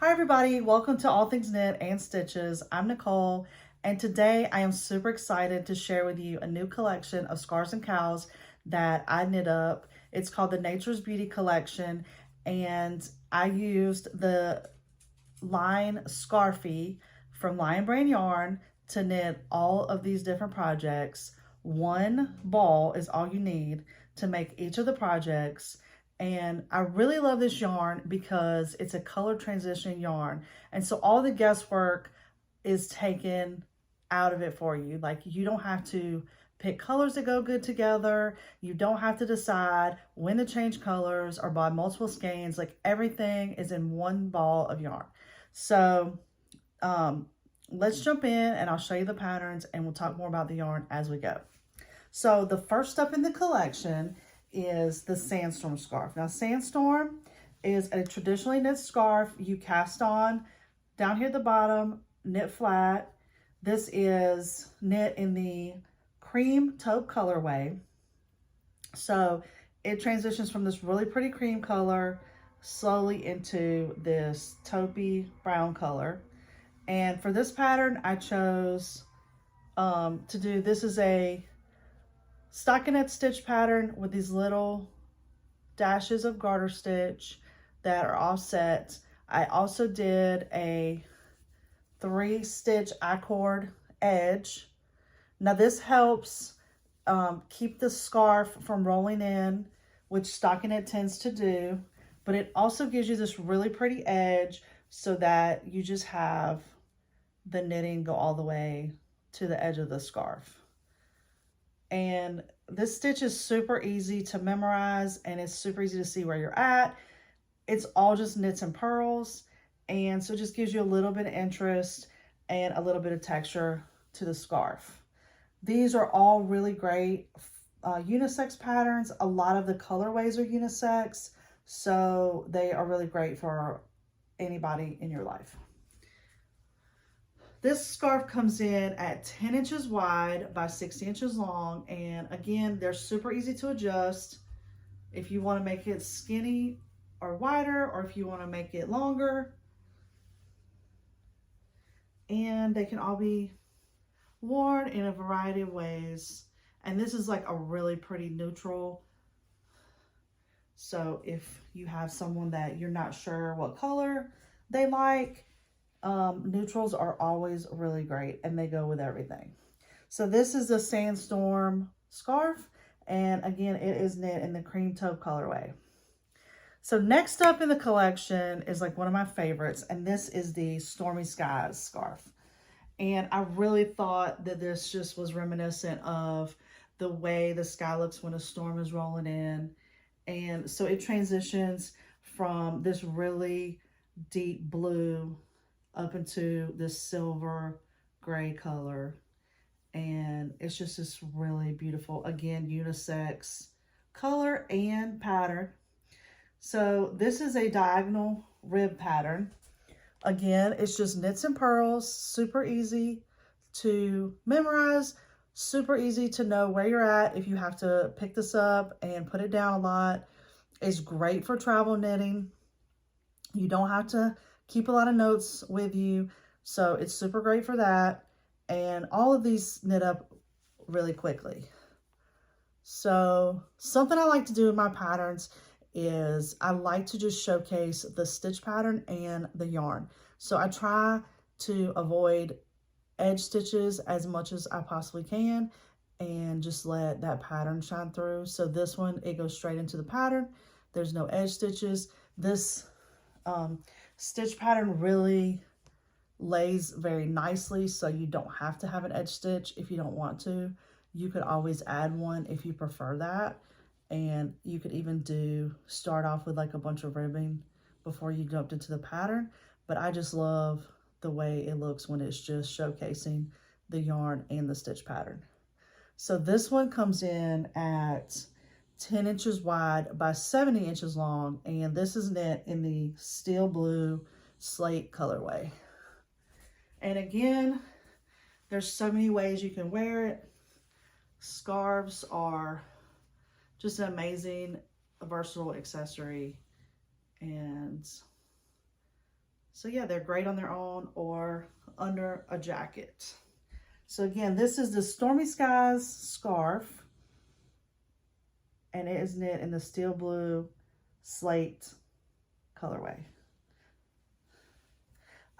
Hi everybody, welcome to All Things Knit and Stitches. I'm Nicole, and today I am super excited to share with you a new collection of scarves and cowls that I knit up. It's called the Nature's Beauty collection, and I used the line Scarfie from Lion Brand Yarn to knit all of these different projects. One ball is all you need to make each of the projects. And I really love this yarn because it's a color transition yarn. And so all the guesswork is taken out of it for you. Like, you don't have to pick colors that go good together. You don't have to decide when to change colors or buy multiple skeins. Like, everything is in one ball of yarn. So let's jump in and I'll show you the patterns and we'll talk more about the yarn as we go. So the first step in the collection is the Sandstorm Scarf. Now, Sandstorm is a traditionally knit scarf. You cast on down here at the bottom, knit flat. This is knit in the cream taupe colorway. So it transitions from this really pretty cream color slowly into this taupey brown color. And for this pattern, I chose to do, this is a stockinette stitch pattern with these little dashes of garter stitch that are offset. I also did a 3-stitch I-cord edge. Now this helps keep the scarf from rolling in, which stockinette tends to do, but it also gives you this really pretty edge so that you just have the knitting go all the way to the edge of the scarf. And this stitch is super easy to memorize and it's super easy to see where you're at. It's all just knits and purls. And so it just gives you a little bit of interest and a little bit of texture to the scarf. These are all really great unisex patterns. A lot of the colorways are unisex, so they are really great for anybody in your life. This scarf comes in at 10 inches wide by 60 inches long. And again, they're super easy to adjust. If you want to make it skinny or wider, or if you want to make it longer. And they can all be worn in a variety of ways. And this is like a really pretty neutral. So if you have someone that you're not sure what color they like, neutrals are always really great and they go with everything. So this is the Sandstorm Scarf, and again, it is knit in the cream taupe colorway. So next up in the collection is like one of my favorites, and this is the Stormy Skies scarf. And I really thought that this just was reminiscent of the way the sky looks when a storm is rolling in. And so it transitions from this really deep blue up into this silver gray color, and it's just this really beautiful, again, unisex color and pattern. So this is a diagonal rib pattern. Again, it's just knits and purls, super easy to memorize, super easy to know where you're at if you have to pick this up and put it down a lot. It's great for travel knitting. You don't have to keep a lot of notes with you, so it's super great for that. And all of these knit up really quickly. So something I like to do in my patterns is I like to just showcase the stitch pattern and the yarn. So I try to avoid edge stitches as much as I possibly can and just let that pattern shine through. So this one, it goes straight into the pattern. There's no edge stitches. This stitch pattern really lays very nicely, so you don't have to have an edge stitch if you don't want to. You could always add one if you prefer that, and you could even start off with like a bunch of ribbing before you jumped into the pattern. But I just love the way it looks when it's just showcasing the yarn and the stitch pattern. So this one comes in at 10 inches wide by 70 inches long, and this is knit in the steel blue slate colorway. And again, there's so many ways you can wear it. Scarves are just an amazing, versatile accessory, and So yeah, they're great on their own or under a jacket. So again, this is the Stormy Skies scarf, and it is knit in the steel blue slate colorway.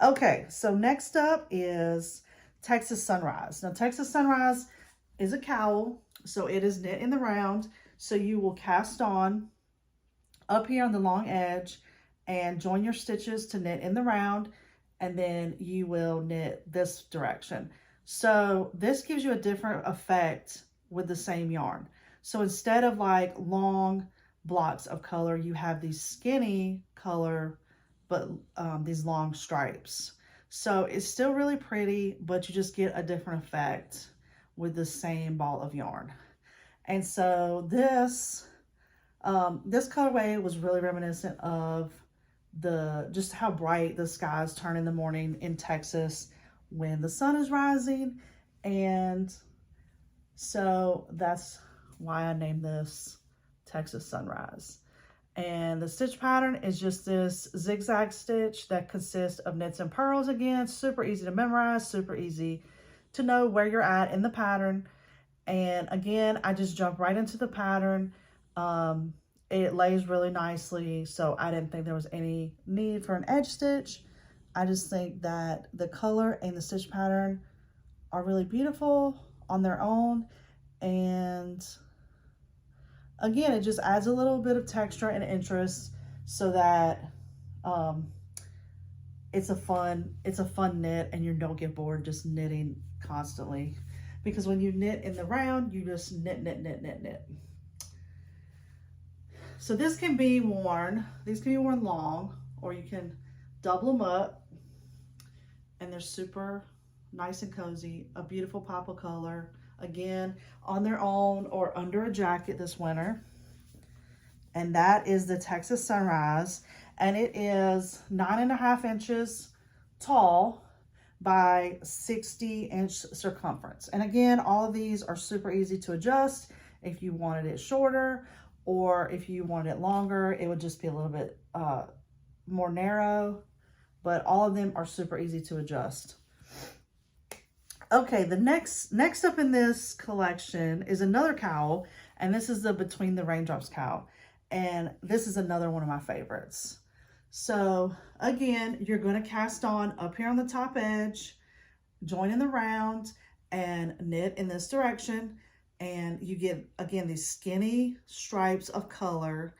Okay, so next up is Texas Sunrise. Now, Texas Sunrise is a cowl, so it is knit in the round. So you will cast on up here on the long edge and join your stitches to knit in the round, and then you will knit this direction. So this gives you a different effect with the same yarn. So instead of like long blocks of color, you have these skinny color, but these long stripes. So it's still really pretty, but you just get a different effect with the same ball of yarn. And so this colorway was really reminiscent of just how bright the skies turn in the morning in Texas when the sun is rising. And so that's why I named this Texas Sunrise. And the stitch pattern is just this zigzag stitch that consists of knits and purls. Again, super easy to memorize, super easy to know where you're at in the pattern. And again, I just jump right into the pattern. It lays really nicely, so I didn't think there was any need for an edge stitch. I just think that the color and the stitch pattern are really beautiful on their own. And again, it just adds a little bit of texture and interest so that it's a fun knit, and you don't get bored just knitting constantly. Because when you knit in the round, you just knit, knit, knit, knit, knit. So this can be worn, these can be worn long, or you can double them up, and they're super nice and cozy. A beautiful pop of color, again, on their own or under a jacket this winter. And that is the Texas Sunrise, and it is 9.5 inches tall by 60-inch circumference. And again, all of these are super easy to adjust. If you wanted it shorter, or if you wanted it longer, it would just be a little bit more narrow, but all of them are super easy to adjust. Okay, the next up in this collection is another cowl, and this is the Between the Raindrops cowl, and this is another one of my favorites. So again, you're going to cast on up here on the top edge, join in the round, and knit in this direction. And you get, again, these skinny stripes of color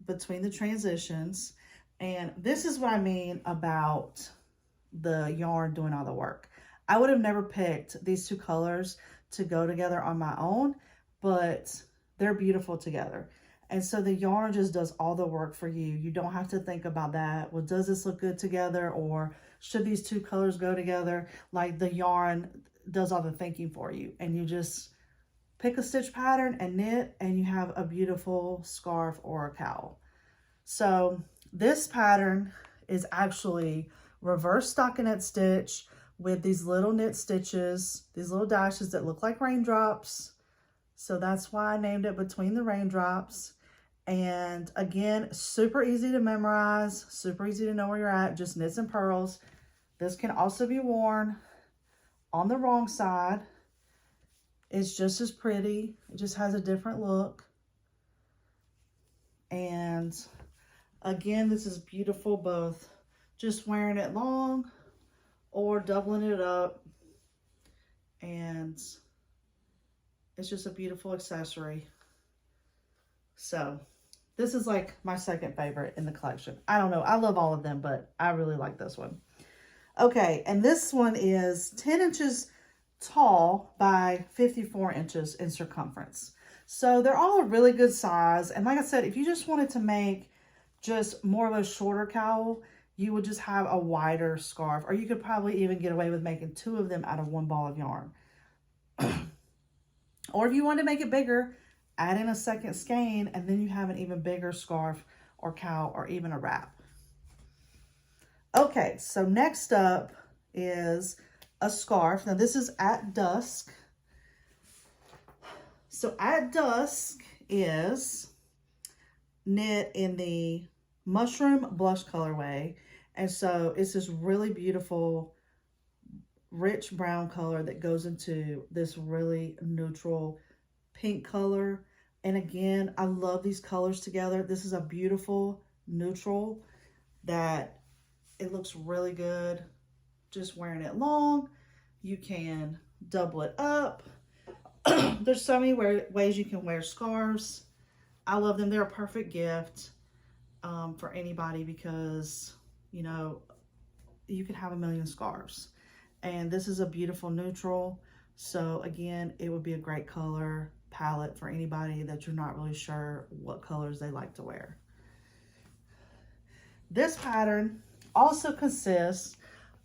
between the transitions. And this is what I mean about the yarn doing all the work. I would have never picked these two colors to go together on my own, but they're beautiful together. And so the yarn just does all the work for you. You don't have to think about that. Well, does this look good together? Or should these two colors go together? Like, the yarn does all the thinking for you. And you just pick a stitch pattern and knit, and you have a beautiful scarf or a cowl. So this pattern is actually reverse stockinette stitch with these little knit stitches, these little dashes that look like raindrops. So that's why I named it Between the Raindrops. And again, super easy to memorize, super easy to know where you're at, just knits and purls. This can also be worn on the wrong side. It's just as pretty. It just has a different look. And again, this is beautiful, both just wearing it long or doubling it up. And it's just a beautiful accessory. So this is like my second favorite in the collection. I don't know. I love all of them, but I really like this one. Okay, and this one is 10 inches tall by 54 inches in circumference. So they're all a really good size. And like I said, if you just wanted to make just more of a shorter cowl, you would just have a wider scarf, or you could probably even get away with making two of them out of one ball of yarn. Or if you want to make it bigger, add in a second skein, and then you have an even bigger scarf or cowl or even a wrap. Okay, so next up is a scarf. Now this is At Dusk. So At Dusk is knit in the mushroom blush colorway, And so it's this really beautiful, rich brown color that goes into this really neutral pink color. And again, I love these colors together. This is a beautiful neutral that it looks really good just wearing it long. You can double it up. There's so many ways you can wear scarves. I love them. They're a perfect gift for anybody because, you know, you could have a million scarves. And this is a beautiful neutral. So again, it would be a great color palette for anybody that you're not really sure what colors they like to wear. This pattern also consists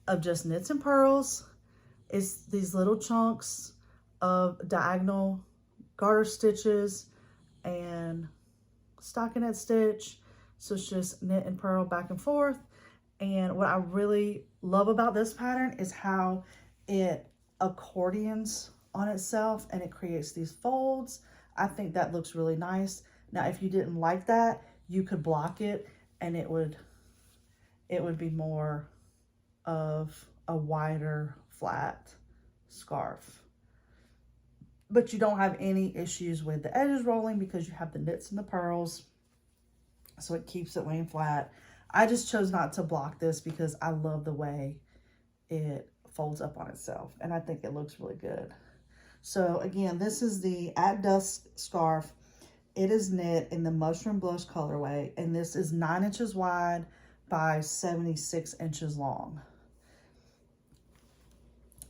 of just knits and purls. It's these little chunks of diagonal garter stitches and stockinette stitch. So it's just knit and purl back and forth. And what I really love about this pattern is how it accordions on itself and it creates these folds. I think that looks really nice. Now, if you didn't like that, you could block it and it would be more of a wider, flat scarf. But you don't have any issues with the edges rolling because you have the knits and the purls. So it keeps it laying flat. I just chose not to block this because I love the way it folds up on itself. And I think it looks really good. So again, this is the At Dusk Scarf. It is knit in the Mushroom Blush colorway. And this is 9 inches wide by 76 inches long.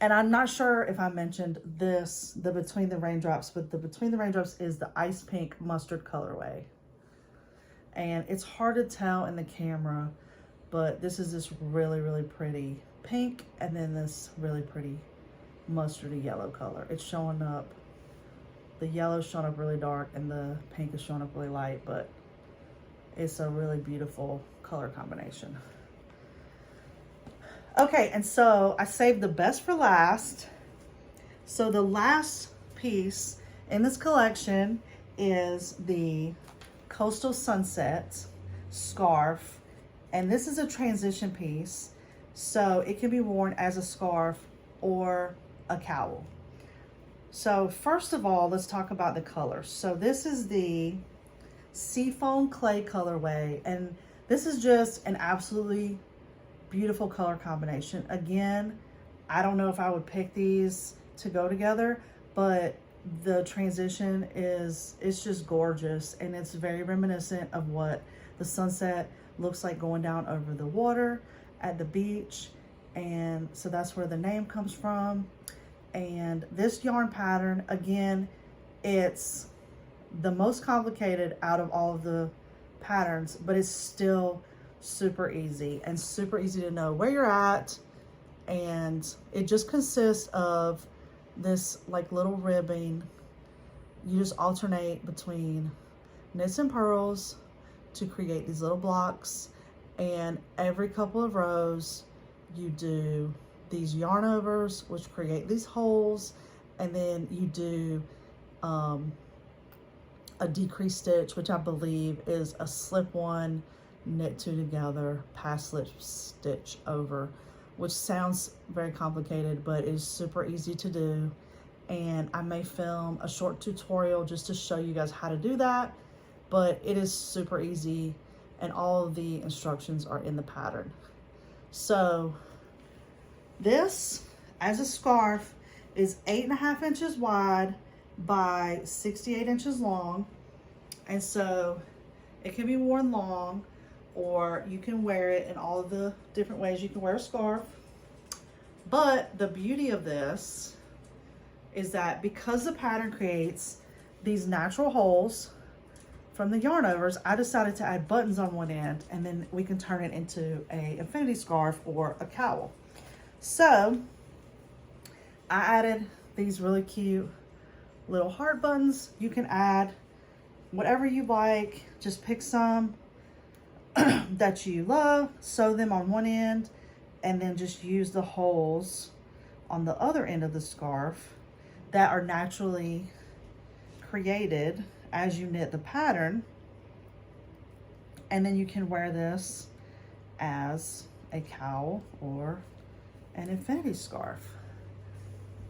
And I'm not sure if I mentioned this, the Between the Raindrops, but the Between the Raindrops is the Ice Pink Mustard colorway. And it's hard to tell in the camera, but this is this really, really pretty pink and then this really pretty mustardy yellow color. It's showing up, the yellow's showing up really dark and the pink is showing up really light, but it's a really beautiful color combination. Okay, and so I saved the best for last. So the last piece in this collection is the Coastal Sunset Scarf. And this is a transition piece. So it can be worn as a scarf or a cowl. So first of all, let's talk about the colors. So this is the Seafoam Clay colorway. And this is just an absolutely beautiful color combination. Again, I don't know if I would pick these to go together, but the transition it's just gorgeous and it's very reminiscent of what the sunset looks like going down over the water at the beach. And so that's where the name comes from. And this yarn pattern, again, it's the most complicated out of all of the patterns, but it's still super easy and super easy to know where you're at. And it just consists of this like little ribbing. You just alternate between knits and purls to create these little blocks, and every couple of rows you do these yarn overs which create these holes, and then you do a decrease stitch, which I believe is a slip one, knit two together, pass slip stitch over, which sounds very complicated, but is super easy to do. And I may film a short tutorial just to show you guys how to do that, but it is super easy and all of the instructions are in the pattern. So this as a scarf is 8.5 inches wide by 68 inches long. And so it can be worn long, or you can wear it in all of the different ways you can wear a scarf. But the beauty of this is that because the pattern creates these natural holes from the yarn overs, I decided to add buttons on one end, and then we can turn it into a infinity scarf or a cowl. So I added these really cute little heart buttons. You can add whatever you like, just pick some that you love, sew them on one end, and then just use the holes on the other end of the scarf that are naturally created as you knit the pattern. And then you can wear this as a cowl or an infinity scarf.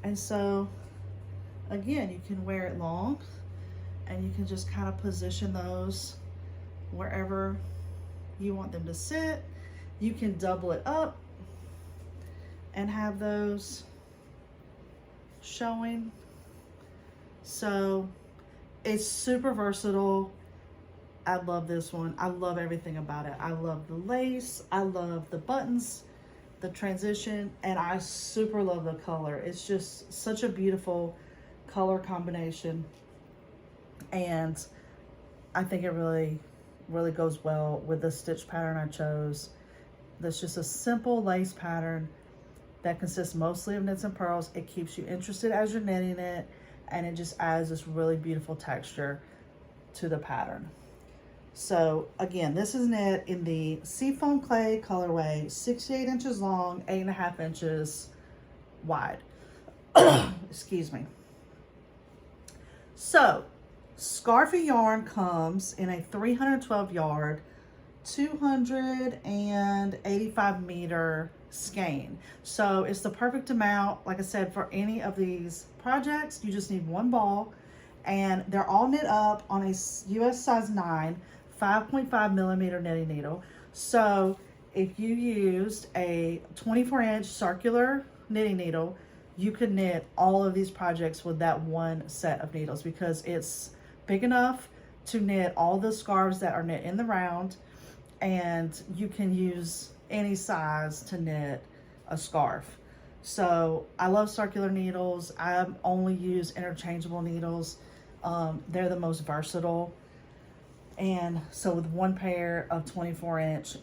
And so again, you can wear it long, and you can just kind of position those wherever you want them to sit. You can double it up and have those showing. So it's super versatile. I love this one. I love everything about it. I love the lace. I love the buttons, the transition, and I super love the color. It's just such a beautiful color combination. And I think it really, really goes well with the stitch pattern I chose. That's just a simple lace pattern that consists mostly of knits and purls. It keeps you interested as you're knitting it, and it just adds this really beautiful texture to the pattern. So again, this is knit in the Seafoam Clay colorway, 68 inches long, 8.5 inches wide. Excuse me. So Scarfie yarn comes in a 312 yard, 285 meter skein. So it's the perfect amount, like I said, for any of these projects. You just need one ball, and they're all knit up on a US size 9, 5.5 millimeter knitting needle. So if you used a 24-inch circular knitting needle, you could knit all of these projects with that one set of needles, because it's big enough to knit all the scarves that are knit in the round, and you can use any size to knit a scarf. So I love circular needles. I only use interchangeable needles. They're the most versatile. And so with one pair of 24-inch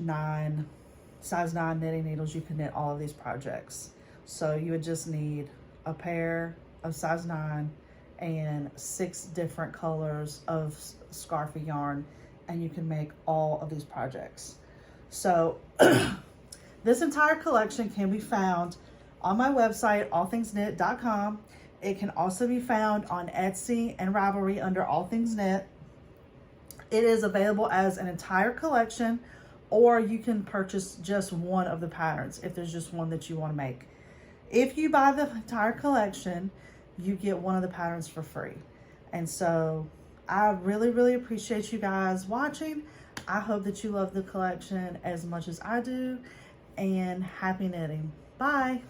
size 9 knitting needles, you can knit all of these projects. So you would just need a pair of size 9 and 6 different colors of Scarfie yarn, and you can make all of these projects. So this entire collection can be found on my website, allthingsknit.com. It can also be found on Etsy and Ravelry under All Things Knit. It is available as an entire collection, or you can purchase just one of the patterns if there's just one that you want to make. If you buy the entire collection, you get one of the patterns for free. And so I really, really appreciate you guys watching. I hope that you love the collection as much as I do, and happy knitting. Bye.